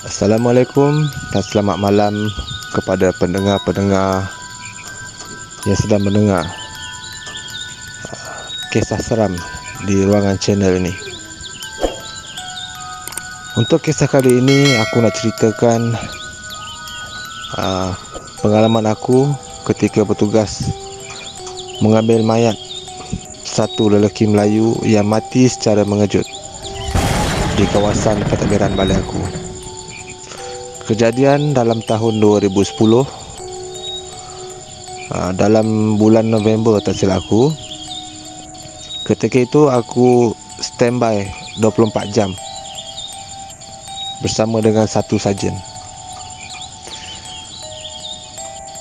Assalamualaikum dan selamat malam kepada pendengar-pendengar yang sedang mendengar kisah seram di ruangan channel ini. Untuk kisah kali ini aku nak ceritakan pengalaman aku ketika bertugas mengambil mayat satu lelaki Melayu yang mati secara mengejut di kawasan pentadbiran balai aku. Kejadian dalam tahun 2010, dalam bulan November tak silap aku. Ketika itu aku standby 24 jam bersama dengan satu sarjan.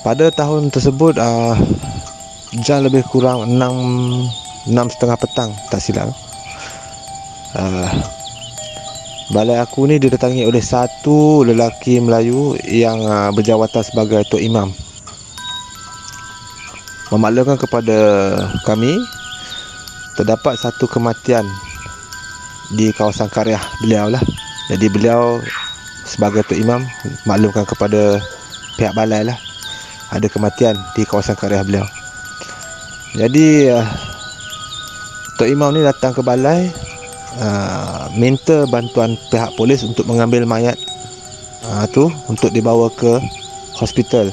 Pada tahun tersebut jam lebih kurang 6.30 petang tak silap. Balai aku ni didatangi oleh satu lelaki Melayu yang berjawatan sebagai Tok Imam. Memaklumkan kepada kami terdapat satu kematian di kawasan karya beliau lah. Jadi beliau sebagai Tok Imam maklumkan kepada pihak balai lah ada kematian di kawasan karya beliau. Jadi Tok Imam ni datang ke balai, minta bantuan pihak polis untuk mengambil mayat tu untuk dibawa ke hospital.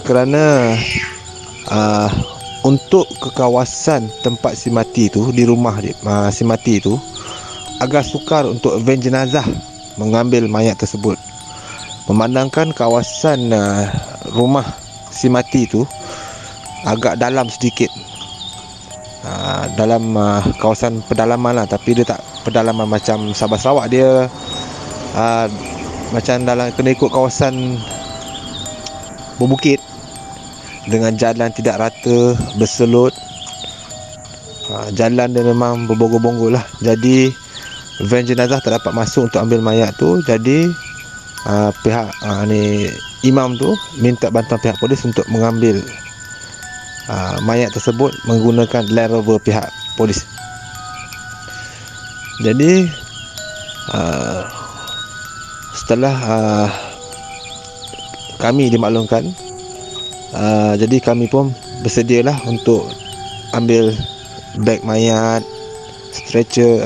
Kerana untuk ke kawasan tempat si mati tu, di rumah si mati tu agak sukar untuk van jenazah mengambil mayat tersebut. Memandangkan kawasan rumah si mati tu agak dalam sedikit, dalam kawasan pedalaman lah, tapi dia tak pedalaman macam Sabah Sarawak. Dia macam dalam kena ikut kawasan berbukit dengan jalan tidak rata, berselut. Jalan dia memang berbonggol-bonggol lah. Jadi van jenazah tak dapat masuk untuk ambil mayat tu. Jadi pihak imam tu minta bantuan pihak polis untuk mengambil mayat tersebut menggunakan Land Rover pihak polis. Jadi setelah kami dimaklumkan, jadi kami pun bersedialah untuk ambil beg mayat, stretcher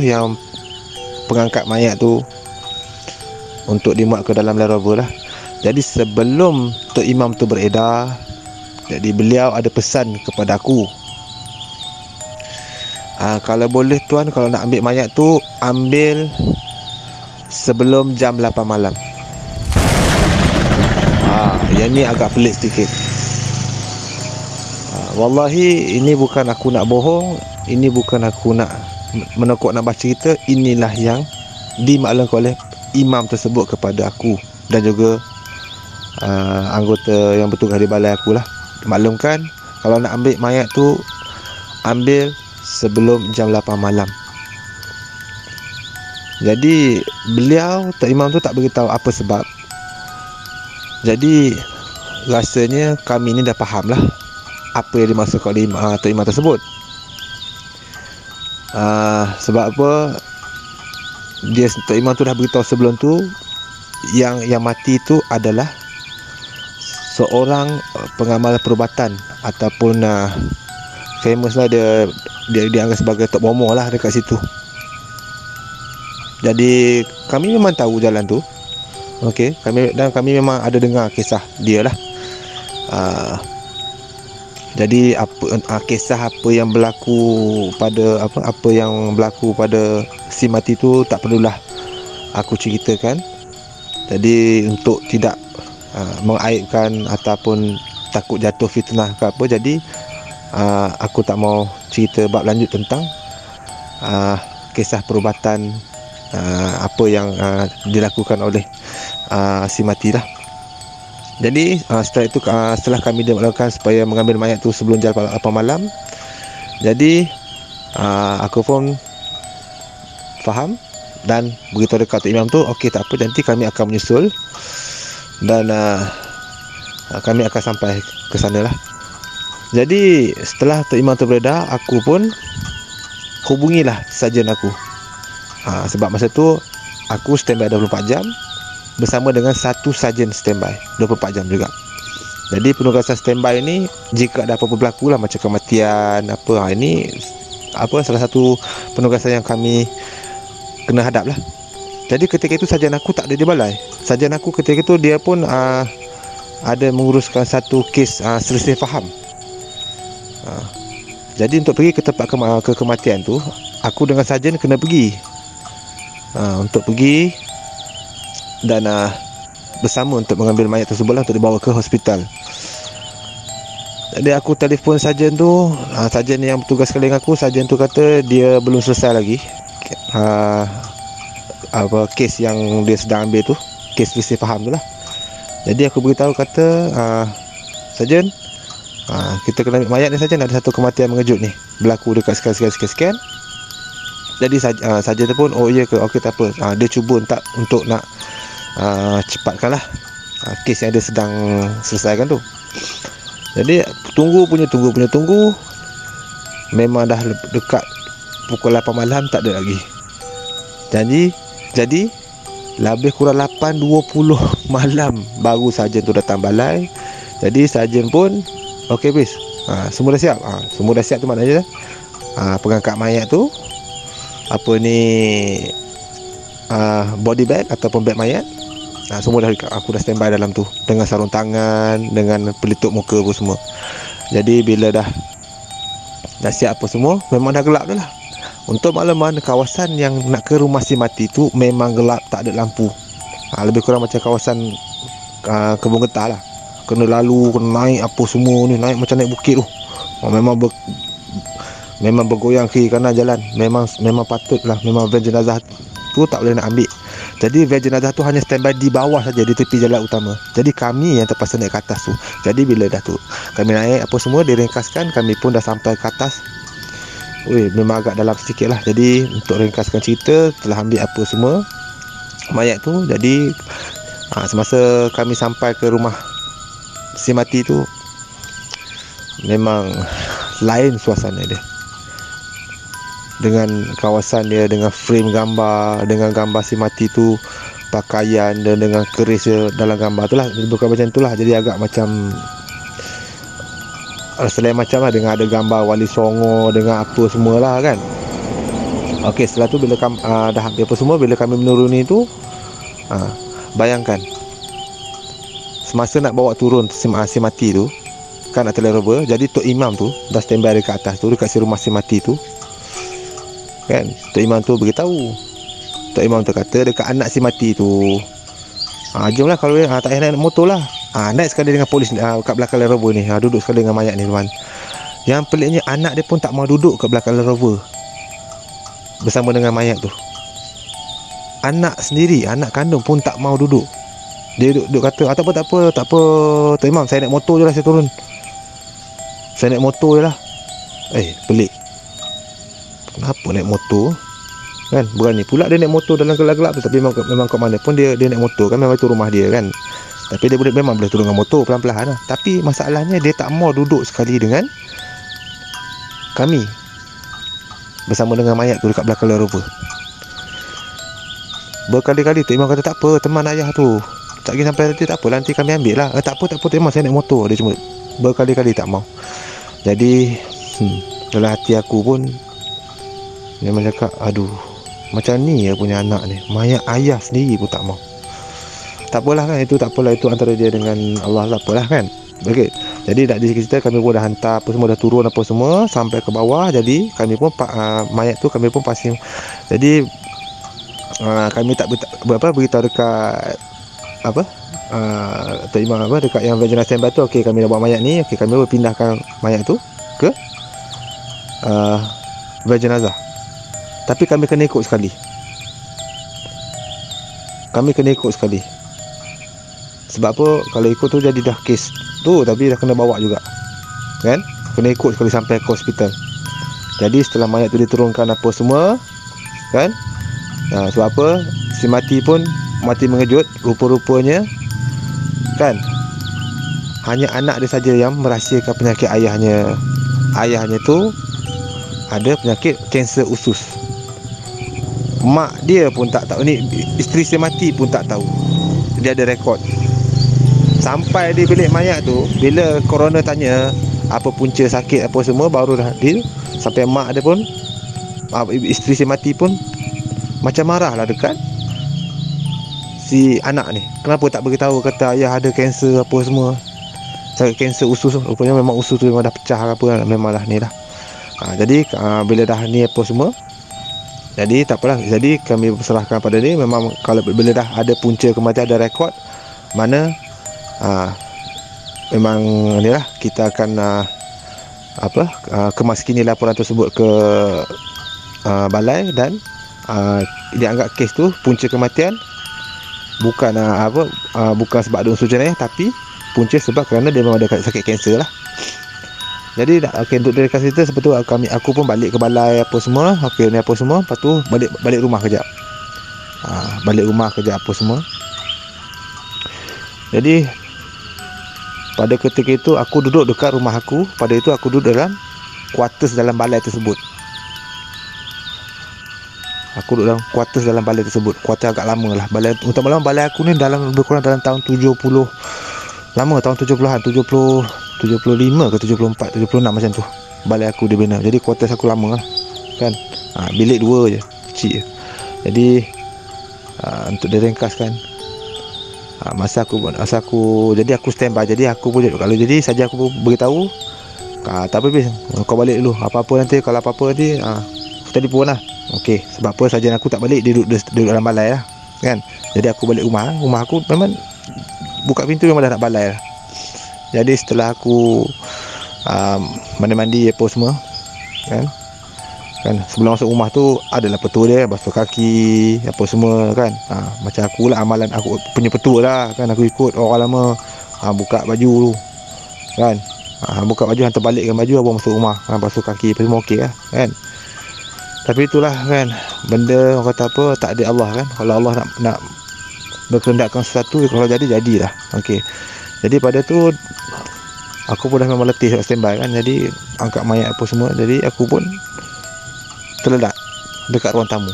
yang pengangkat mayat tu untuk dimuat ke dalam Land Rover lah. Jadi sebelum Tok Imam tu beredar, jadi beliau ada pesan kepada aku, kalau boleh tuan, kalau nak ambil mayat tu ambil sebelum jam 8 malam. Yang ni agak pelik sedikit. Wallahi ini bukan aku nak bohong, ini bukan aku nak menekuk nak baca cerita. Inilah yang dimaklumkan oleh imam tersebut kepada aku dan juga anggota yang bertugas di balai aku lah. Maklumkan kalau nak ambil mayat tu ambil sebelum jam 8 malam. Jadi beliau, Tok Imam tu, tak beritahu apa sebab. Jadi rasanya kami ni dah faham lah apa yang dimaksudkan oleh Tok Imam tersebut. Sebab apa, dia, Tok Imam tu dah beritahu sebelum tu yang mati tu adalah seorang pengamal perubatan ataupun famous lah, dia dianggap sebagai Tok Bomo lah dekat situ. Jadi kami memang tahu jalan tu. Okey, kami memang ada dengar kisah dia lah. Jadi kisah apa yang berlaku pada apa yang berlaku pada si mati tu tak perlulah aku ceritakan. Jadi untuk tidak mengaibkan ataupun takut jatuh fitnah ke apa, jadi aku tak mau cerita bab lanjut tentang kisah perubatan apa yang dilakukan oleh si mati lah. Jadi setelah itu, setelah kami dimaklumkan supaya mengambil mayat tu sebelum jam 8 malam, jadi aku pun faham dan beritahu dekat Tok Imam tu, okey tak apa, nanti kami akan menyusul dan kami akan sampai ke sana lah. Jadi setelah Tok Imam tu beredar, aku pun hubungilah sarjan aku. Sebab masa tu aku standby 24 jam bersama dengan satu sarjan standby 24 jam juga. Jadi penugasan standby ni, jika ada apa-apa berlaku lah, macam kematian apa, ini salah satu penugasan yang kami kena hadap lah. Jadi ketika itu sarjan aku tak ada di balai. Sarjan aku ketika itu dia pun ada menguruskan satu kes selisih faham. Jadi untuk pergi ke tempat kematian tu, aku dengan sarjan kena pergi untuk pergi dan bersama untuk mengambil mayat tersebut lah, untuk dibawa ke hospital. Jadi aku telefon sarjan tu, sarjan yang bertugas sekali dengan aku, sarjan tu kata dia belum selesai lagi kes yang dia sedang ambil tu, kes selisih faham tu lah. Jadi aku beritahu kata, sarjan, kita kena ambil mayat ni sarjan, ada satu kematian mengejut ni berlaku dekat sekian. Jadi sarjan tu pun, oh iya ke, okey tak apa. Dia cuba untuk nak cepatkan lah kes yang dia sedang selesaikan tu. Jadi tunggu. Memang dah dekat pukul 8 malam, tak ada lagi. Jadi lebih kurang 8.20 malam baru sarjan tu datang balai. Jadi sarjan pun okey bis, semua dah siap. Semua dah siap tu maknanya pengangkat mayat tu, body bag ataupun beg mayat, semua aku dah standby dalam tu dengan sarung tangan, dengan pelitup muka pun semua. Jadi bila dah siap apa semua, memang dah gelap dah lah. Untuk makluman, kawasan yang nak ke rumah si mati tu memang gelap, tak ada lampu. Lebih kurang macam kawasan Kebun Getah lah. Kena lalu, kena naik apa semua ni, naik macam naik bukit tu. Memang bergoyang kiri kanan jalan. Memang patutlah, memang van jenazah tu tak boleh nak ambil. Jadi van jenazah tu hanya standby di bawah saja, di tepi jalan utama. Jadi kami yang terpaksa naik ke atas tu. Jadi bila dah tu kami naik apa semua, diringkaskan, kami pun dah sampai ke atas. Memang agak dalam sedikit lah. Jadi untuk ringkaskan cerita, telah ambil apa semua mayat tu. Jadi semasa kami sampai ke rumah si mati tu, memang lain suasana dia, dengan kawasan dia, dengan frame gambar, dengan gambar si mati tu, pakaian dan dengan keris dia dalam gambar tu lah. Bukan macam tu lah. Jadi agak macam selain macam lah, dengan ada gambar Wali Songo, dengan apa semualah kan. Okey, setelah tu bila dah habis apa semua, bila kami menuruni tu, bayangkan semasa nak bawa turun si mati tu kan atas Land Rover. Jadi Tok Imam tu dah standby dekat atas tu, dekat si rumah si mati tu kan. Tok Imam tu beritahu, Tok Imam tu kata dekat anak si mati tu, jomlah kalau tak payah naik motor lah, naik sekali dengan polis kat belakang Land Rover ni, duduk sekali dengan mayat ni tuan. Yang peliknya, anak dia pun tak mau duduk kat belakang Land Rover bersama dengan mayat tu. Anak sendiri, anak kandung pun tak mau duduk. Dia duduk kata, tak apa Tok Imam, saya naik motor je lah, saya turun, saya naik motor je lah. Pelik, kenapa naik motor kan? Berani pula dia naik motor dalam gelap-gelap tu. Tapi memang kat mana pun dia naik motor kan, memang itu rumah dia kan. Tapi dia memang boleh turun dengan motor pelan-pelan lah. Tapi masalahnya dia tak mau duduk sekali dengan kami bersama dengan mayat tu dekat belakang Land Rover. Berkali-kali Tok Imam kata, tak apa, teman ayah tu, tak pergi sampai nanti, tak apa, nanti kami ambil lah. Tak apa Tok Imam, saya naik motor. Dia cuma berkali-kali tak mau. Jadi dalam hati aku pun memang cakap, aduh, macam ni ya punya anak ni, mayat ayah sendiri pun tak mau. Tak apalah kan, itu tak apalah, itu antara dia dengan Allah lah, apalah kan. Okey, jadi nak cerita, kami pun dah hantar apa semua, dah turun apa semua sampai ke bawah. Jadi kami pun mayat tu kami pun pasang. Jadi kami tak beritahu dekat Tok Imam dekat yang van jenazah standby tu, okey kami dah bawa mayat ni, okey kami pun pindahkan mayat tu ke van jenazah. Tapi kami kena ikut sekali. Sebab apa? Kalau ikut tu jadi dah kes tu, tapi dah kena bawa juga kan, kena ikut sekali sampai ke hospital. Jadi setelah mayat tu diturunkan apa semua kan, Sebab apa? Si mati pun mati mengejut. Rupa-rupanya kan, hanya anak dia saja yang merahsiakan penyakit ayahnya. Ayahnya tu ada penyakit kanser usus. Mak dia pun tak tahu. Ni isteri saya mati pun tak tahu. Dia ada rekod. Sampai di bilik mayat tu, bila coroner tanya apa punca sakit apa semua, baru dah dia. Sampai mak dia pun, isteri saya mati pun macam marah lah dekat si anak ni. Kenapa tak beritahu, kata ayah ada kanser apa semua, sakit kanser usus. Rupanya memang usus tu memang dah pecah apa kan. Memanglah ni dah. Jadi bila dah ni apa semua, jadi tak apalah. Jadi kami serahkan pada dia. Memang kalau bila dah ada punca kematian, ada rekod mana, memang ni lah, kita akan kemaskini laporan tersebut ke balai. Dan dianggap kes tu punca kematian bukan bukan sebab ada unsur jenayah, tapi punca sebab kerana dia memang ada sakit kanser lah. Jadi untuk dia cerita seperti tu, aku pun balik ke balai apa semua. Ni apa semua. Lepas tu balik rumah kejap. Balik rumah kejap apa semua. Jadi pada ketika itu aku duduk dekat rumah aku. Pada itu aku duduk dalam kuartus dalam balai tersebut. Aku duduk dalam kuartus dalam balai tersebut. Kuartus agak lama lah. Balai, untuk malam balai aku ni lebih kurang dalam tahun 70. Lama, tahun 70-an, 75 ke 74, 76 macam tu. Balai aku dibina. Jadi kuartus aku lama lah kan. Bilik 2 je, kecil je. Jadi untuk diringkaskan, masa aku jadi aku standby. Jadi aku pun, kalau jadi saja aku beritahu, tak apa bis, kau balik dulu. Apa-apa nanti, kalau apa-apa nanti aku telefon lah. Okey, sebab apa saja aku tak balik, dia duduk dalam balai lah kan. Jadi aku balik rumah aku memang buka pintu memang dah nak balai lah. Jadi setelah aku mandi-mandi apa semua kan, sebelum masuk rumah tu adalah petua dia, basuh kaki apa semua kan. Macam aku lah, amalan aku punya petua lah kan. Aku ikut orang lama. Buka baju dulu kan. Buka baju, hantar balikkan baju, abang masuk rumah, basuh kaki apa semua, okey lah kan. Tapi itulah kan, benda orang kata apa, tak ada Allah kan. Kalau Allah nak berkehendakkan sesuatu, kalau jadilah. Okey. Jadi pada tu aku pun dah memang letih standby kan. Jadi angkat mayat apa semua. Jadi aku pun terlelap dekat ruang tamu.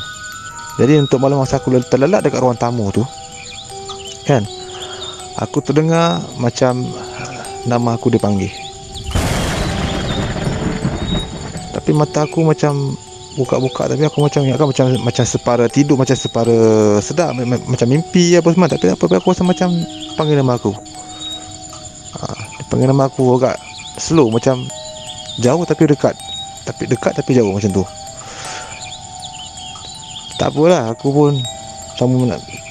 Jadi untuk malam masa aku terlelap dekat ruang tamu tu kan, aku terdengar macam nama aku dipanggil. Tapi mata aku macam buka-buka, tapi aku macam separa tidur, macam separa sedar, macam mimpi apa semua. Tapi aku rasa macam panggil nama aku. Panggil nama aku agak slow, macam jauh tapi dekat, tapi jauh macam tu. Tak apalah, aku pun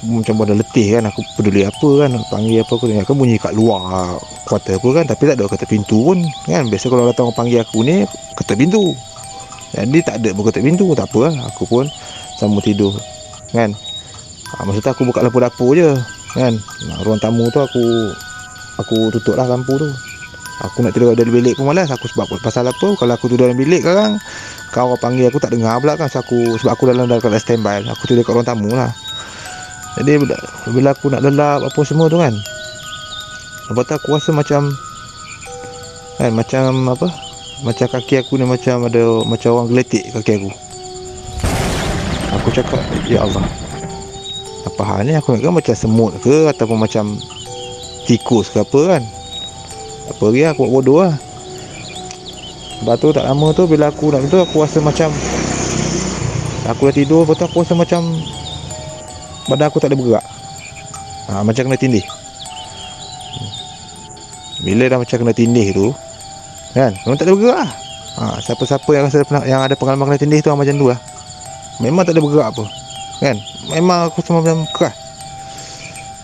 macam dah letih kan. Aku peduli apa kan, panggil apa, aku dengar kan bunyi kat luar kuartus aku kan. Tapi tak ada ketuk pintu pun kan. Biasa kalau datang orang panggil aku ni, ketuk pintu. Jadi tak ada pun ketuk pintu. Tak apa lah, aku pun sambung tidur kan. Maksudnya aku buka lampu dapur je kan. Ruang tamu tu aku tutup lah lampu tu. Aku nak tidur dalam bilik pun malas. Aku sebab pasal apa, kalau aku tidur dalam bilik sekarang, kalau orang panggil aku tak dengar pula kan. Sebab aku dalam standby, aku tidur kat ruang tamu lah. Jadi bila aku nak lelap apa semua tu kan, lepas tu aku rasa macam kan, macam kaki aku ni macam orang geletik kaki aku. Aku cakap, ya Allah, apa hal ni? Aku ingatkan macam semut ke, ataupun macam tikus ke apa kan. Apa lagi, aku buat bodoh lah. Lepas tu tak lama tu, bila aku nak tidur, aku rasa macam aku dah tidur. Lepas tu aku rasa macam badan aku tak ada bergerak. Macam kena tindih. Bila dah macam kena tindih tu kan, memang tak ada bergerak lah. Siapa-siapa yang ada pengalaman kena tindih tu macam tu lah. Memang tak ada bergerak apa kan. Memang aku semua macam keras.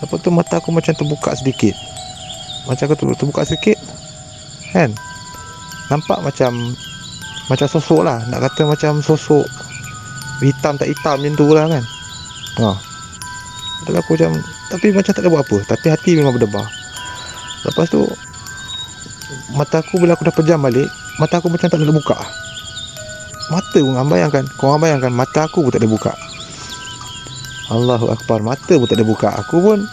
Lepas tu mata aku macam terbuka sedikit. Macam aku terbuka sedikit kan. Nampak macam sosok lah. Nak kata macam sosok hitam tak hitam macam tu lah kan. Lepas aku macam, tapi macam tak ada buat apa, tapi hati memang berdebar. Lepas tu mata aku, bila aku dah pejam balik, mata aku macam tak ada buka. Mata pun korang bayangkan mata aku pun tak ada buka. Allahu Akbar, mata pun tak ada buka. Aku pun,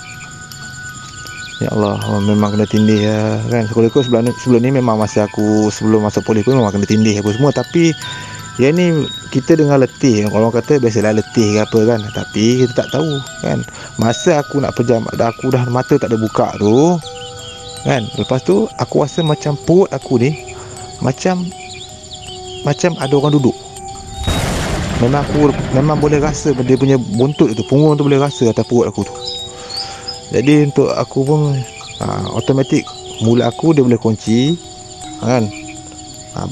ya Allah, memang kena tindih ya, kan. Sekolah-sekolah sebelum ni memang masa aku sebelum masuk polis pun memang kena tindih apa semua. Tapi yang ni kita dengar letih, orang kata biasalah letih ke apa kan. Tapi kita tak tahu kan, masa aku nak pejam, aku dah mata tak ada buka tu kan. Lepas tu aku rasa macam perut aku ni macam ada orang duduk. Memang boleh rasa dia punya buntut tu, punggung tu boleh rasa atas perut aku tu. Jadi untuk aku pun automatik mulut aku dia boleh kunci kan,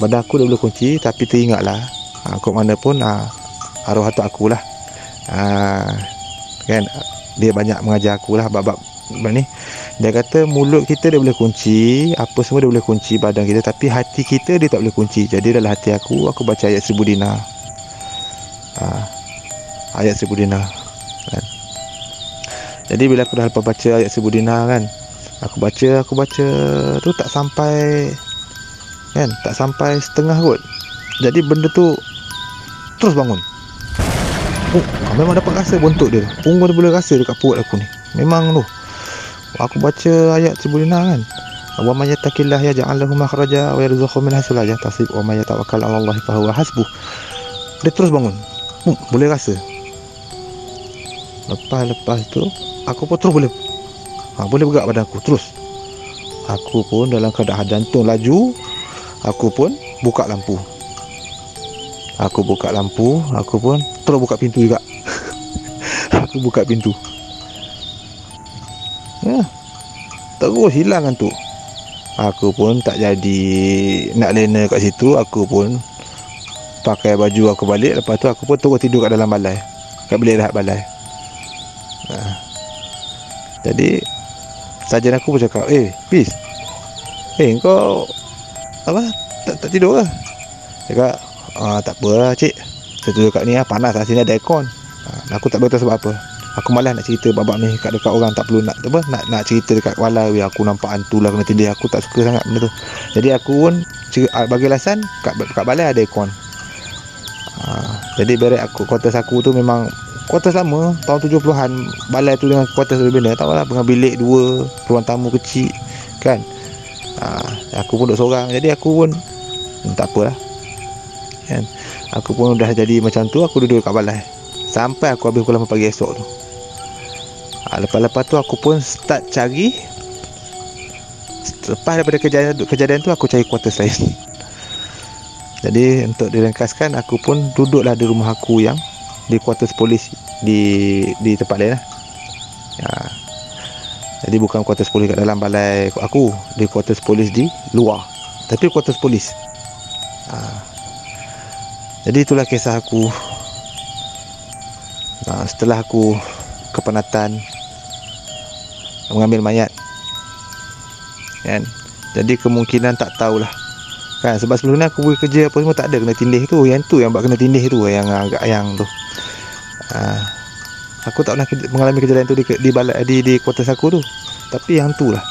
badan aku dia boleh kunci. Tapi teringatlah kok mana pun arwah atuk aku lah kan, dia banyak mengajar aku lah bab ni. Dia kata mulut kita dia boleh kunci, apa semua dia boleh kunci badan kita, tapi hati kita dia tak boleh kunci. Jadi dalam hati aku baca ayat 1000 dinar, ayat 1000 dinar kan. Jadi bila aku dah lepas baca ayat 1000 dinar kan, aku baca tu tak sampai kan, tak sampai setengah kot. Jadi benda tu terus bangun. Memang dapat rasa buntut dia, punggung dia boleh rasa dekat perut aku ni. Memang tu aku baca ayat 1000 dinar kan, wa may yattaqillah yaj'al lahu makhraja wa yarzuqhu min haitsu la yahtasib wa may yatawakkal 'ala Allah fa huwa hasbuh. Dia terus bangun, boleh rasa. Lepas tu aku pun terus boleh bergerak badan aku terus. Aku pun dalam keadaan jantung laju, aku pun buka lampu. Aku pun terus buka pintu juga. Aku buka pintu. Terus hilang kan tu. Aku pun tak jadi nak lena kat situ. Aku pun pakai baju aku balik. Lepas tu aku pun terus tidur kat dalam balai, kat bilik rehat balai. Jadi sajen aku pun cakap, Pis, kau apa tak tidur ke? Cakap, tak apa lah cik, saya tidur kat ni panas lah, sini ada aircon. Aku tak betul sebab apa, aku malas nak cerita babak ni dekat orang. Tak perlu nak cerita dekat walai. Aku nampak hantu lah, kena tindih. Aku tak suka sangat benda tu. Jadi aku pun bagi alasan kat balai ada aircon. Jadi berak aku, kuartus aku tu memang kuartus lama tahun 70-an. Balai tu dengan kuartus berbeza, tahu lah, dengan bilik 2, ruang tamu kecil kan. Aku pun duduk seorang. Jadi aku pun tak apalah kan. Aku pun dah jadi macam tu. Aku duduk kat balai sampai aku habis pukul 8 pagi esok tu. Lepas tu aku pun start cari. Lepas daripada kejadian tu aku cari kuartus lain. Jadi untuk diringkaskan, aku pun duduklah di rumah aku yang di kuartus polis di tempat lain lah. Jadi bukan kuartus polis kat dalam balai aku, di kuartus polis di luar, tapi kuartus polis. Jadi itulah kisah aku. Setelah aku kepenatan mengambil mayat kan. Jadi kemungkinan tak tahulah kan, sebab sebelum ni aku pergi kerja apa semua tak ada kena tindih tu. Yang tu yang buat kena tindih tu yang agak yang tu. Aku tak pernah mengalami kejadian tu di balai di kuartus aku tu. Tapi yang tu lah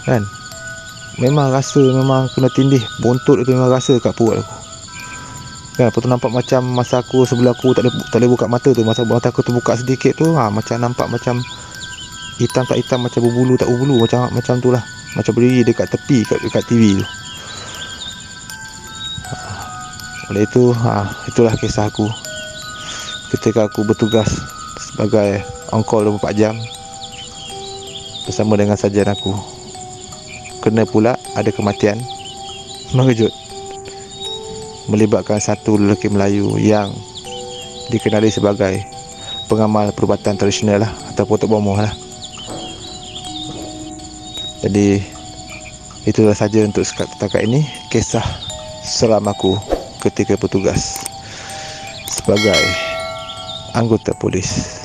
kan, memang rasa memang kena tindih. Buntut tu memang rasa kat perut aku kan. Lepas tu nampak macam masa aku sebelah aku tak boleh buka mata tu, masa mata aku terbuka sedikit tu, macam nampak macam hitam tak hitam, macam berbulu tak berbulu, macam tu lah, macam berdiri dekat tepi dekat TV tu. Oleh itu itulah kisah aku ketika aku bertugas sebagai on-call 24 jam bersama dengan sajen aku. Kena pula ada kematian mengejut melibatkan satu lelaki Melayu yang dikenali sebagai pengamal perubatan tradisional lah, atau potok bomoh lah. Jadi itulah saja untuk setakat ini kisah seram aku ketika bertugas sebagai anggota polis.